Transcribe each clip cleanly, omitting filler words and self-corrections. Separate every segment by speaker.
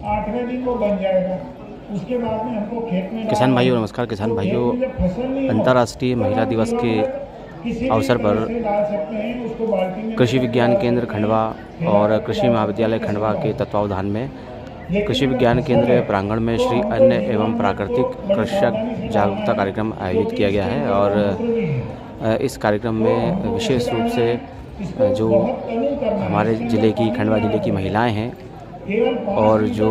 Speaker 1: 8वें दिन वो बन जाएगा। उसके बाद में हमको खेत में
Speaker 2: किसान भाइयों नमस्कार। किसान भाइयों, अंतर्राष्ट्रीय महिला दिवस के अवसर पर कृषि विज्ञान केंद्र खंडवा और कृषि महाविद्यालय खंडवा के तत्वावधान में कृषि विज्ञान केंद्र प्रांगण में श्री अन्न एवं प्राकृतिक कृषक जागरूकता कार्यक्रम आयोजित किया गया है। और इस कार्यक्रम में विशेष रूप से जो हमारे ज़िले की खंडवा ज़िले की महिलाएं हैं और जो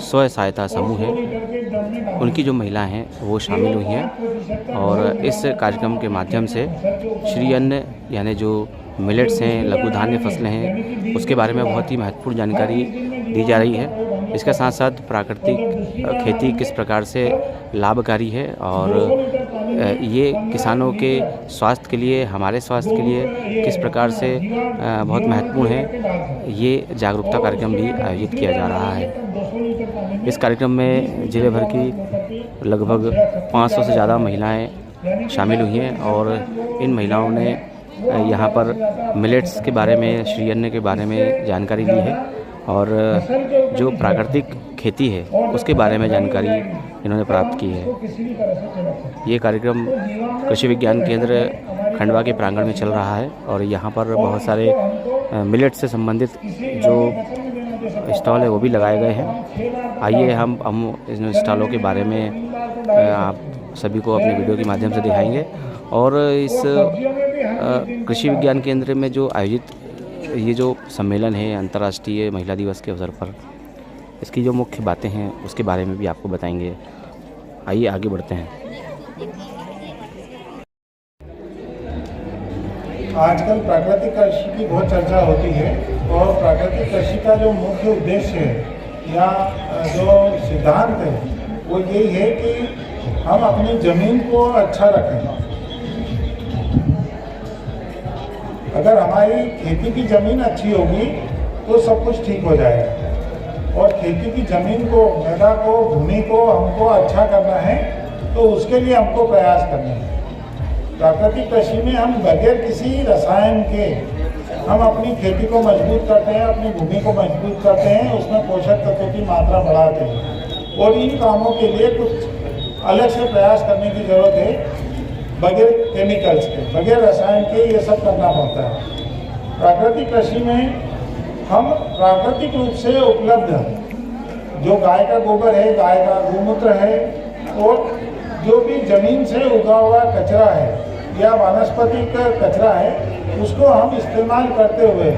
Speaker 2: स्व सहायता समूह है उनकी जो महिलाएं हैं वो शामिल हुई हैं। और इस कार्यक्रम के माध्यम से श्री अन्न यानी जो मिलेट्स हैं, लघु धान्य फसलें हैं, उसके बारे में बहुत ही महत्वपूर्ण जानकारी दी जा रही है। इसके साथ साथ प्राकृतिक खेती किस प्रकार से लाभकारी है और ये किसानों के स्वास्थ्य के लिए, हमारे स्वास्थ्य के लिए किस प्रकार से बहुत महत्वपूर्ण है, ये जागरूकता कार्यक्रम भी आयोजित किया जा रहा है। इस कार्यक्रम में जिले भर की लगभग 500 से ज़्यादा महिलाएं शामिल हुई हैं और इन महिलाओं ने यहाँ पर मिलेट्स के बारे में, श्री अन्न के बारे में जानकारी ली है और जो प्राकृतिक खेती है उसके बारे में जानकारी इन्होंने प्राप्त की है। ये कार्यक्रम कृषि विज्ञान केंद्र खंडवा के प्रांगण में चल रहा है और यहाँ पर बहुत सारे मिलेट से संबंधित जो स्टॉल है वो भी लगाए गए हैं। आइए हम इन स्टॉलों के बारे में आप सभी को अपने वीडियो के माध्यम से दिखाएंगे। और इस कृषि विज्ञान केंद्र में जो आयोजित ये जो सम्मेलन है अंतर्राष्ट्रीय महिला दिवस के अवसर पर, इसकी जो मुख्य बातें हैं उसके बारे में भी आपको बताएंगे। आइए आगे बढ़ते हैं।
Speaker 1: आजकल प्राकृतिक कृषि की बहुत चर्चा होती है और प्राकृतिक कृषि का जो मुख्य उद्देश्य है या जो सिद्धांत है वो यही है कि हम अपनी ज़मीन को अच्छा रखें। अगर हमारी खेती की ज़मीन अच्छी होगी तो सब कुछ ठीक हो जाएगा। और खेती की ज़मीन को, मृदा को, भूमि को हमको अच्छा करना है तो उसके लिए हमको प्रयास करना है। प्राकृतिक कृषि में हम बगैर किसी रसायन के हम अपनी खेती को मजबूत करते हैं, अपनी भूमि को मजबूत करते हैं, उसमें पोषक तत्वों की मात्रा बढ़ाते हैं। और इन कामों के लिए कुछ अलग से प्रयास करने की ज़रूरत है। बगैर केमिकल्स के, बगैर रसायन के ये सब करना पड़ता है। प्राकृतिक कृषि में हम प्राकृतिक रूप से उपलब्ध जो गाय का गोबर है, गाय का गोमूत्र है और जो भी जमीन से उगा हुआ कचरा है या वनस्पतिक कचरा है उसको हम इस्तेमाल करते हुए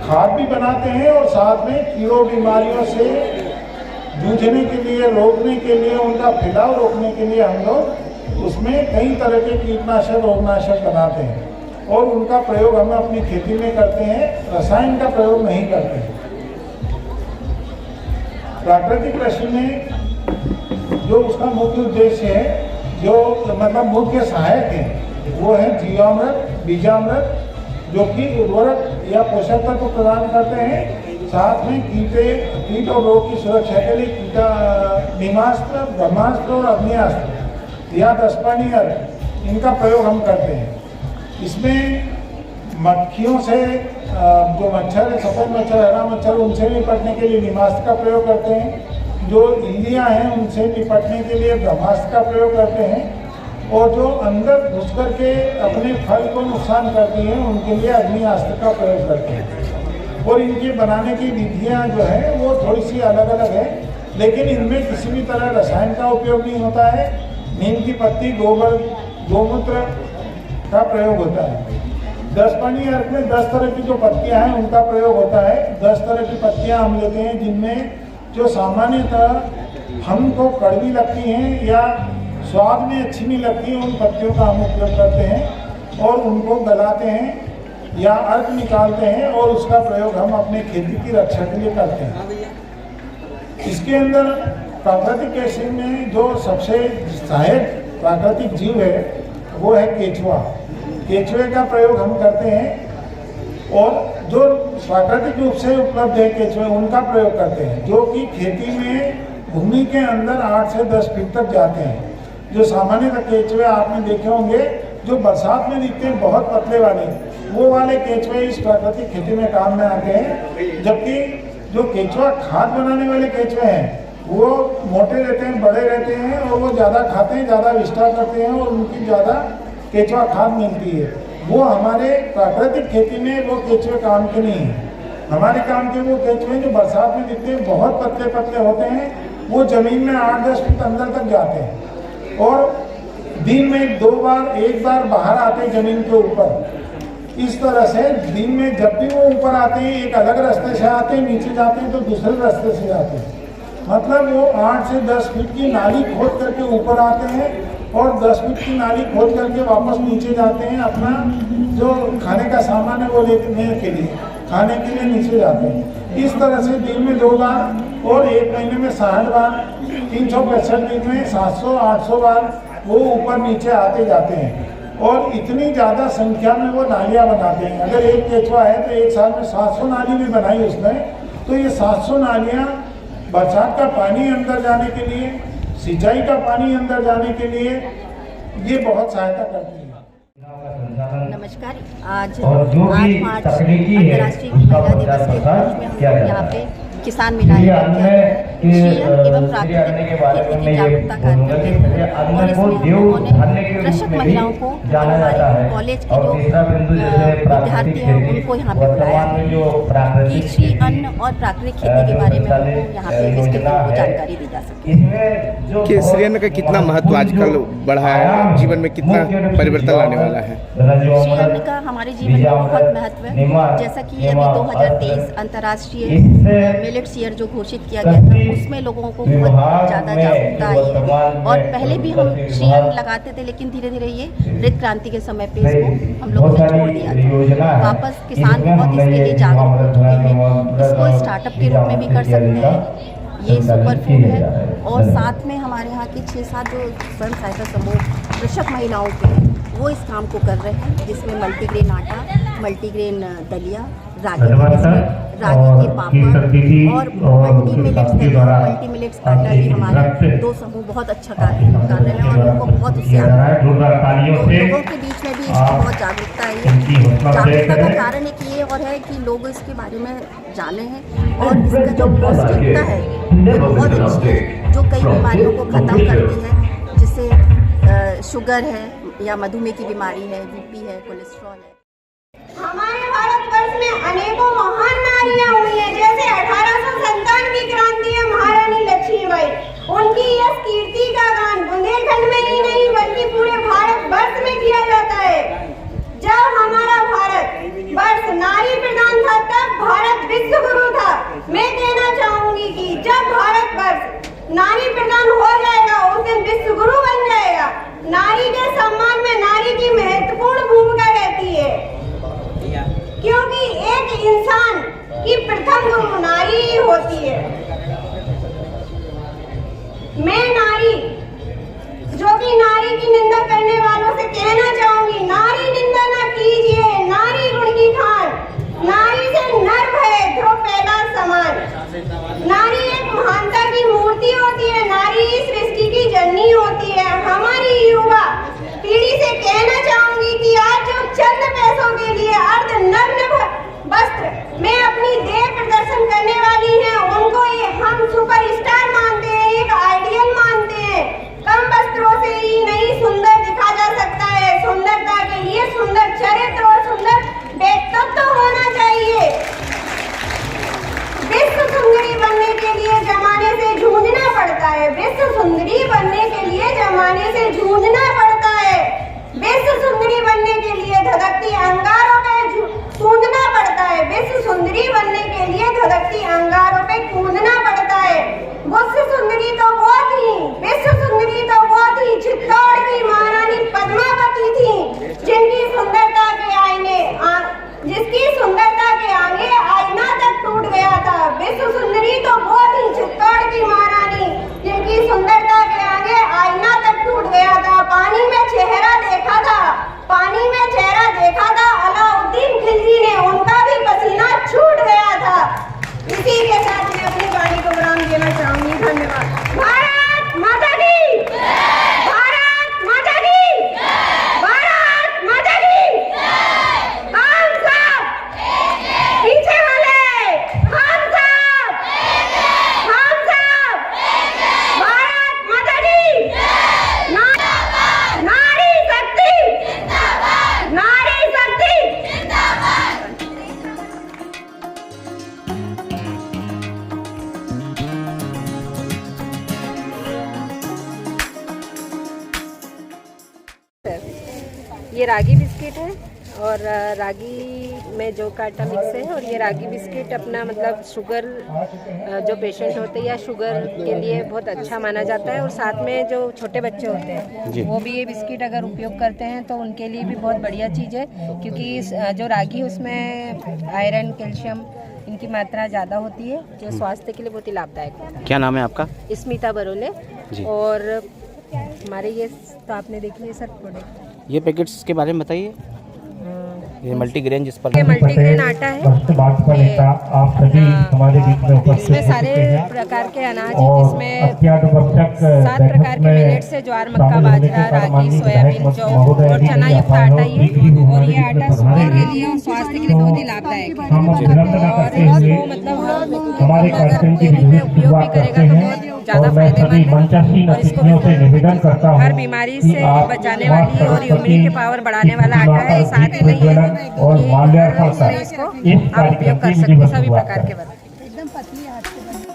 Speaker 1: खाद भी बनाते हैं और साथ में कीड़ों बीमारियों से जूझने के लिए, रोकने के लिए, उनका फैलाव रोकने के लिए हम लोग उसमें कई तरह के कीटनाशक, रोगनाशक बनाते हैं और उनका प्रयोग हम अपनी खेती में करते हैं। रसायन का प्रयोग नहीं करते हैं। प्राकृतिक कृषि में जो उसका मुख्य उद्देश्य है, जो मतलब मुख्य सहायक है, वो है जीवामृत, बीजामृत, जो कि उर्वरक या पोषक तत्व प्रदान करते हैं। साथ में कीट और रोग की सुरक्षा के लिए नीमास्त्र, ब्रह्मास्त्र और अग्नियास्त्र या दशपर्णी इनका प्रयोग हम करते हैं। इसमें मक्खियों से जो मच्छर है, सफ़ेद मच्छर, हरा मच्छर, उनसे निपटने के लिए नीमास्त्र का प्रयोग करते हैं। जो इल्लियाँ हैं उनसे निपटने के लिए ब्रह्मास्त्र का प्रयोग करते हैं और जो अंदर घुस करके अपने फल को नुकसान करती हैं उनके लिए अग्नियास्त्र का प्रयोग करते हैं। और इनके बनाने की विधियाँ जो है वो थोड़ी सी अलग अलग है, लेकिन इनमें किसी भी तरह रसायन का उपयोग नहीं होता है। नीम की पत्ती, गोबर, गोमूत्र का प्रयोग होता है। दशपर्णी अर्क में 10 तरह की जो पत्तियां हैं उनका प्रयोग होता है। 10 तरह की पत्तियां हम लेते हैं जिनमें जो सामान्यतः हमको कड़वी लगती हैं या स्वाद में अच्छी नहीं लगती, उन पत्तियों का हम उपयोग करते हैं और उनको गलाते हैं या अर्क निकालते हैं और उसका प्रयोग हम अपने खेती की रक्षा के लिए करते हैं। इसके अंदर प्राकृतिक कृषि में जो सबसे सहायक प्राकृतिक जीव है वो है केचुआ। केचुए का प्रयोग हम करते हैं और जो प्राकृतिक रूप से उपलब्ध है केचुए उनका प्रयोग करते हैं, जो कि खेती में भूमि के अंदर 8 से 10 फीट तक जाते हैं। जो सामान्यतः केचुए आपने देखे होंगे जो बरसात में दिखते हैं बहुत पतले वाले, वो वाले केचुए इस प्राकृतिक खेती में काम में आते हैं। जबकि जो केचुआ खाद बनाने वाले केचुए हैं वो मोटे रहते हैं, बड़े रहते हैं और वो ज़्यादा खाते हैं, ज़्यादा विस्तार करते हैं और उनकी ज़्यादा केचुआ खाद मिलती है। वो हमारे प्राकृतिक खेती में वो केचुए काम के नहीं हैं। हमारे काम के वो केचुए जो बरसात में दिखते हैं, बहुत पतले पतले होते हैं, वो ज़मीन में 8-10 फीट अंदर तक जाते हैं और दिन में 2 बार 1 बार बाहर आते हैं ज़मीन के ऊपर। इस तरह से दिन में जब भी वो ऊपर आते हैं एक अलग रास्ते से आते हैं, नीचे जाते हैं तो दूसरे रास्ते से जाते हैं। मतलब वो 8 से 10 फीट की नाली खोद करके ऊपर आते हैं और 10 फीट की नाली खोद करके वापस नीचे जाते हैं, अपना जो खाने का सामान है वो लेने के लिए, खाने के लिए नीचे जाते हैं। इस तरह से दिन में 2 बार और 1 महीने में 60 बार, 365 दिन में 700-800 बार वो ऊपर नीचे आते जाते हैं और इतनी ज़्यादा संख्या में वो नालियाँ बनाते हैं। अगर एक केचुआ है तो एक साल में 700 नाली भी बनाई उसने, तो ये 700 नालियाँ बरसात का पानी अंदर जाने के लिए, सिंचाई का पानी अंदर जाने के लिए ये बहुत सहायता करती है।
Speaker 3: नमस्कार। आज 8 मार्च अंतर्राष्ट्रीय महिला दिवस के उपलक्ष्य में हम लोग यहाँ पे किसान मेला एवं प्राकृतिक खेती की जागरूकता कार्यक्रम है और इसमें उन्होंने कृषक महिलाओं को हमारे कॉलेज के जो विद्यार्थी हैं उनको यहाँ पे बुलाया कि कृषि अन्न और प्राकृतिक खेती के बारे में उनको यहाँ पे विस्तृत जानकारी दी जा सके।
Speaker 4: कि श्री अन्न का कितना महत्व आजकल बढ़ा है, जीवन में कितना परिवर्तन लाने वाला है?
Speaker 3: श्री अन्न का हमारे जीवन में बहुत महत्व है। जैसा कि अभी 2023 अंतर्राष्ट्रीय मिलेट्स ईयर जो घोषित किया गया था उसमें लोगों को बहुत ज़्यादा जागरूकता आई है और पहले भी हम श्री अन्न लगाते थे, लेकिन धीरे धीरे ये हरित क्रांति के समय पे इसको हम लोगों ने छोड़ दिया था। वापस किसान बहुत इसके लिए जागरूक हो चुके हैं। इसको स्टार्टअप के रूप में भी कर सकते हैं, ये सुपर फूड है। और साथ में हमारे यहाँ के 6-7 जो स्वयं सहायता समूह कृषक महिलाओं के वो इस काम को कर रहे हैं, जिसमें मल्टीग्रेन आटा, मल्टीग्रेन दलिया, रागी के पापड़ और मल्टी मिलेट्स आटा भी हमारे 2 समूह बहुत अच्छा कार्य कर रहे हैं और उनको बहुत उससे लोगों के बीच में भी इसकी बहुत जागरूकता आई है। जागरूकता का कारण एक ये और है कि लोग इसके बारे में जाने हैं और इसका जो पौष्टिकता है वो बहुत अच्छी है, जो कई बीमारियों को ख़त्म करती है, जिससे शुगर है या मधुमेह की बीमारी है, बीपी है, कोलेस्ट्रॉल है।
Speaker 5: हमारे भारतवर्ष में अनेकों महान नारियां हुई हैं, जैसे 1857 की क्रांति है महारानी लक्ष्मीबाई। उनकी यश कीर्ति का गान बुंदेलखंड में ही नहीं बल्कि पूरे भारतवर्ष में किया जाता है। जब हमारा भारतवर्ष नारी प्रधान था तब भारत विश्व गुरु था। मैं कहना चाहूंगी कि जब भारतवर्ष नारी प्रधान हो जाएगा उस दिन विश्व गुरु बन जाएगा। नारी के सम्मान में नारी की महत्वपूर्ण भूमिका रहती है, क्योंकि एक इंसान की प्रथम गुरु नारी ही होती है। मैं नारी जो कि नारी की निंदा करने वालों से कहना चाहूंगी, नारी निंदा न कीजिए, नारी गुण की खान, नारी से नर भय ध्रुव पैदा समान। नारी एक महानता की मूर्ति होती है, नारी इस सृष्टि की जननी होती है। हमारी युवा पीढ़ी से कहना चाहूंगी कि आज जो चंद पैसों के लिए अर्धनग्न वस्त्र में अपनी देह प्रदर्शन करने वाली हैं, उनको ये हम सुपरस्टार मानते हैं, एक आइडियल मानते हैं। कम वस्त्रों से ही नहीं सुंदर दिखा जा सकता है। सुंदरता के लिए सुंदर चरित्र और सुंदर व्यक्तित्व होना चाहिए। विश्व सुंदरी बनने के लिए जमाने से जूझना पड़ता है। विश्व सुंदरी बनने के लिए जमाने से जूझना पड़ता है। विश्व सुंदरी बनने के लिए धधकती अंगारों पे कूदना पड़ता है। विश्व सुंदरी बनने के लिए धधकती अंगारों पे कूदना पड़ता है। विश्व सुंदरी तो वो थी, विश्व सुंदरी तो वो थी चित्तौड़ की महारानी पद्मावती थी, जिनकी सुंदरता के आईने जिसकी सुंदरता के आगे आईना तक टूट गया था। विश्व सुंदरी तो वो थी चित्तौड़ की महारानी, जिनकी सुंदरता के आगे आईना तक टूट गया था। पानी में चेहरा देखा था, पानी में चेहरा देखा था अलाउद्दीन खिलजी ने, उनका भी पसीना छूट गया था।
Speaker 6: ये रागी बिस्किट है और रागी में जो का आटा मिक्स है, और ये रागी बिस्किट अपना मतलब शुगर जो पेशेंट होते हैं या शुगर के लिए बहुत अच्छा माना जाता है। और साथ में जो छोटे बच्चे होते हैं वो भी ये बिस्किट अगर उपयोग करते हैं तो उनके लिए भी बहुत बढ़िया चीज़ है, क्योंकि जो रागी है उसमें आयरन, कैल्शियम इनकी मात्रा ज़्यादा होती है, जो स्वास्थ्य के लिए बहुत ही लाभदायक होता है।
Speaker 2: क्या नाम है आपका?
Speaker 6: स्मिता बरोले।
Speaker 2: जी।
Speaker 6: और हमारे ये तो आपने देख लिया सर प्रोडक्ट।
Speaker 2: ये पैकेट्स के बारे में बताइए। ये मल्टीग्रेन जिस पर
Speaker 6: ये मल्टीग्रेन आटा है,
Speaker 7: आप सभी हमारे बीच में उपस्थित
Speaker 6: इसमें सारे प्रकार के अनाज हैं, जिसमें 7 प्रकार के मिलेट से ज्वार, मक्का, बाजरा, रागी, सोयाबीन, जौ और चना युक्त आटा ही है। और ये आटा शुगर के लिए और स्वास्थ्य के लिए बहुत ही लाभदायक है। और इसको मतलब
Speaker 7: हमारे कार्यक्रम की
Speaker 6: उपयोग भी करेगा तो बहुत ज़्यादा फायदेमंद है। और इसको
Speaker 7: निवेदन करता हूं
Speaker 6: हर बीमारी से बचाने वाली और इम्यूनिटी पावर बढ़ाने वाला आटा है। साथ ही नहीं है
Speaker 7: और माल्यार्पण
Speaker 6: इसको आप उपयोग कर सकते हैं सभी प्रकार के बर्तन। एकदम पतली हाथ से बनी।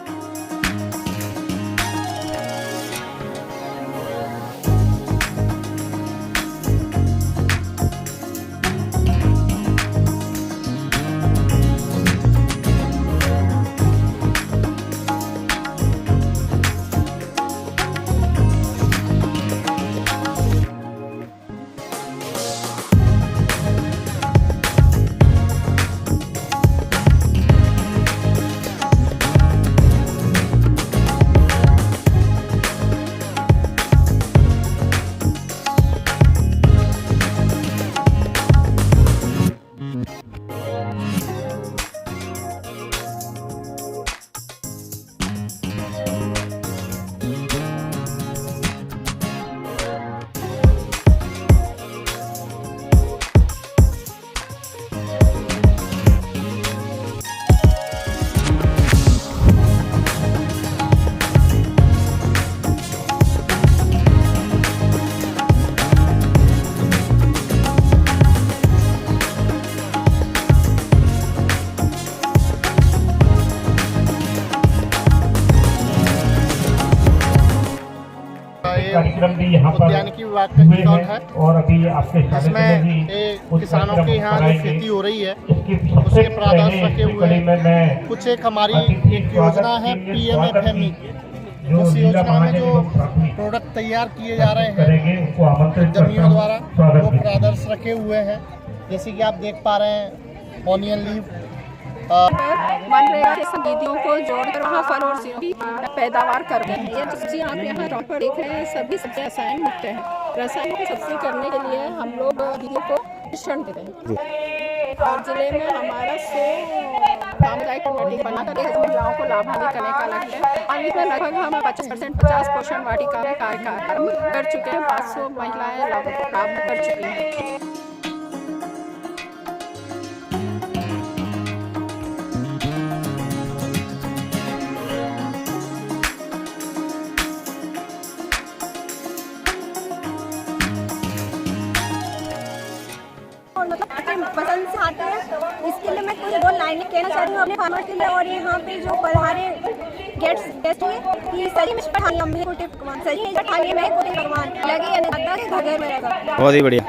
Speaker 7: कार्यक्रम भी यहाँ पर
Speaker 8: उद्यानिकी विभाग का स्टॉल है
Speaker 7: और अभी आपके
Speaker 8: जिसमें किसानों के यहाँ जो खेती हो रही है उसके प्रादर्श रखे हुए हैं। कुछ एक हमारी एक योजना है PMFME, उस योजना में जो प्रोडक्ट तैयार किए जा रहे हैं जमीनों द्वारा वो प्रादर्श रखे हुए हैं। जैसे कि आप देख पा रहे हैं ऑनियन लीफ
Speaker 9: मनरेगा के सब्जियों को जोड़कर वहाँ फल और सब्जियों की पैदावार करते हैं। ये सब्जियाँ आप यहाँ रोड पर देख रहे हैं, सभी सब्जियाँ रसायन मुक्त हैं। रसायन की सब्जी करने के लिए हम लोग दीदियों को प्रशिक्षण देते हैं। और जिले में हमारा 100 सामुदायिक वाटिका बनाकर महिलाओं को लाभान्वित करने का लक्ष्य है। और इसमें लगभग हम 50 पोषण वाटिका में कार्यक्रम कर चुके हैं। 500 महिलाएं लाभ कर चुकी हैं।
Speaker 5: पसंद से आते हैं, इसके लिए मैं कुछ 2 लाइनें कहना चाहती हूँ अपने फार्मर के लिए। और यहाँ पे जो पधारे गेस्ट हुए कि सही में पठानी हम को टिप कमान सही में पठानी मैं को भगवान लगे या नहीं के घर में रहेगा।
Speaker 2: बहुत ही बढ़िया।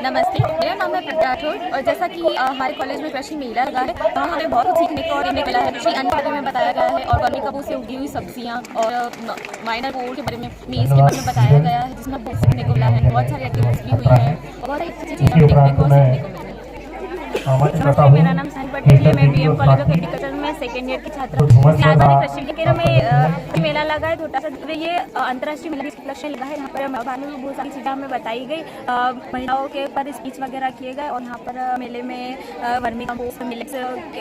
Speaker 9: नमस्ते, मेरा नाम है प्रज्ञा राठौर और जैसा कि हमारे कॉलेज में कृषि मेला लगा है, वहाँ हमें बहुत कुछ सीखने को और मिला है। कृषि अन्न के बारे में बताया गया है, ऑर्गेनिक कबूत से उगी हुई सब्जियाँ और माइनर पोल के बारे में, मीज के बारे में बताया गया है, जिसमें बहुत सीखने को मिला है। बहुत सारी एक्टिविटीज भी हुई है और बहुत अच्छी चीज़ें देखने को सीखने को मिली।
Speaker 10: नमस्ते, मेरा नाम साहिल पटेल है। मैं BM कॉलेज ऑफ एग्रीकल्चर में सेकेंड ईयर की छात्रा हूँ। आधुनिक कृषि केंद्र में मेला लगा है छोटा सा। ये अंतर्राष्ट्रीय महिला उपलक्ष्य लगा है। यहाँ पर बारे में बहुत सारी चीज़ें हमें बताई गई, महिलाओं के ऊपर स्पीच वगैरह किए गए। और यहाँ पर मेले में वर्मी कंपोस्ट, मिलेट्स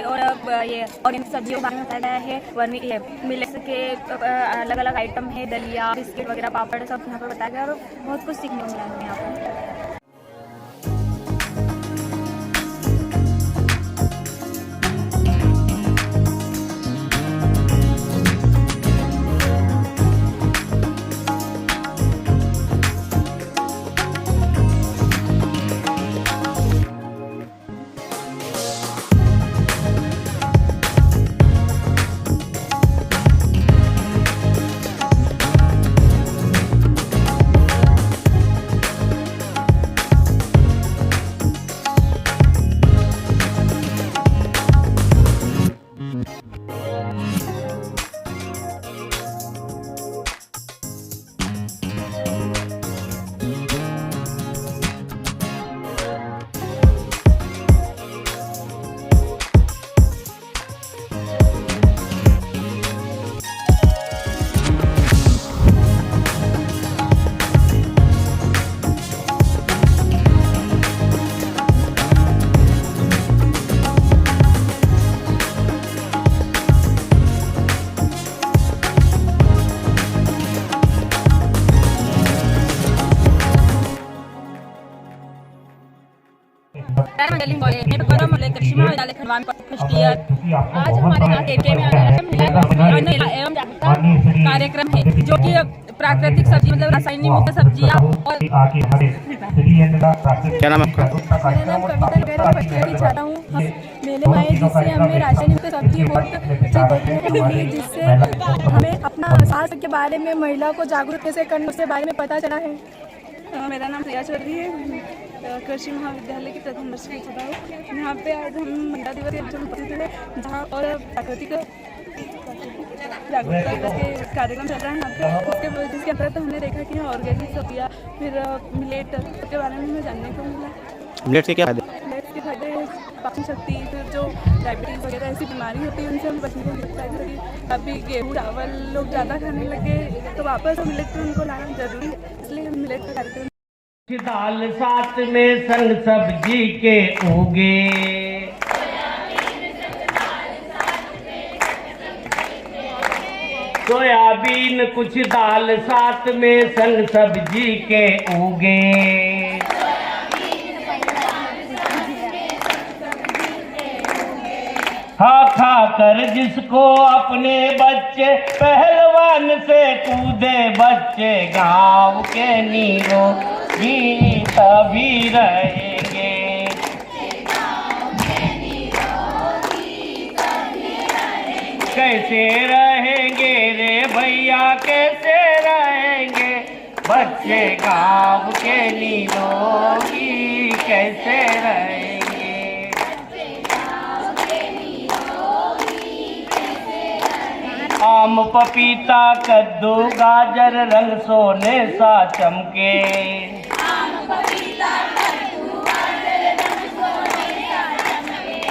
Speaker 10: और ये ऑर्गेनिक सब्जियों के बारे में बताया गया है। वर्मी मिलेट्स के अलग अलग आइटम है, दलिया, बिस्किट वगैरह, पापड़, सब यहाँ पर बताया गया और बहुत कुछ सीखने को मिला हमें यहाँ पर। कृषि महाविद्यालय खंडवा में फर्स्ट ईयर। आज हमारे यहाँ केके में एवं जागरूकता कार्यक्रम है जो कि प्राकृतिक सब्जी मतलब रासायनिक मुक्त सब्जियाँ और
Speaker 4: क्या नाम आपका?
Speaker 9: मेरा नाम कविता वगैरह की छाता हूँ। हम मेले में आए जिससे हमें रासायनिक सब्जी बहुत देखने को मिली, जिससे हमें अपना स्वास्थ्य के बारे में महिला को जागरूक कैसे करने उसके बारे में पता चला है।
Speaker 11: मेरा नाम प्रिया चौधरी है, कृषि महाविद्यालय की प्रथम वर्ष की छात्रा हूँ। यहाँ पे आज हम महिला दिवस के अवसर पर उपस्थित हैं, जहाँ और प्राकृतिक जागरूकता के कार्यक्रम चल रहा है यहाँ पे। उसके जिसके अंतर्गत हमने देखा कि यहाँ ऑर्गेनिक सब्जियाँ फिर मिलेट के बारे में हमें जानने को मिला।
Speaker 2: मिलेट के क्या फायदे?
Speaker 11: मिलेट के फायदे पाचन शक्ति, फिर जो डायबिटीज़ वगैरह ऐसी बीमारी होती है उनसे हमें बचने को मिलता है। अभी गेहूँ चावल लोग ज़्यादा खाने लगे तो वापस मिलेट पर उनको लाना जरूरी है, इसलिए हम मिलेट का कार्यक्रम।
Speaker 12: दाल साथ में संग सब्जी के उगे, सोयाबीन कुछ दाल साथ में संग सब्जी के उगे। खा कर जिसको अपने बच्चे पहलवान से कूदे बच्चे, गाँव के निरोगी तभी रहेंगे। कैसे रहेंगे रे भैया कैसे रहेंगे, बच्चे गाँव के निरोगी कैसे रहेंगे। आम पपीता कद्दू गाजर रंग सोने सा चमके,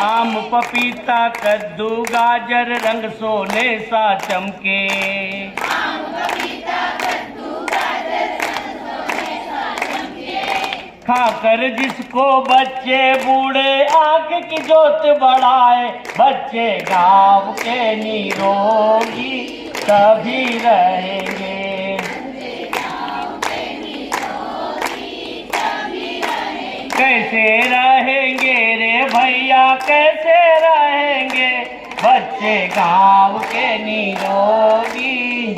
Speaker 12: आम पपीता कद्दू गाजर रंग सोने सा चमके। खाकर जिसको बच्चे बूढ़े आंख की जोत बढ़ाए, बच्चे गाँव के निरोगी तभी रहेंगे। कैसे रहेंगे रे भैया कैसे रहेंगे, बच्चे गाँव के निरोगी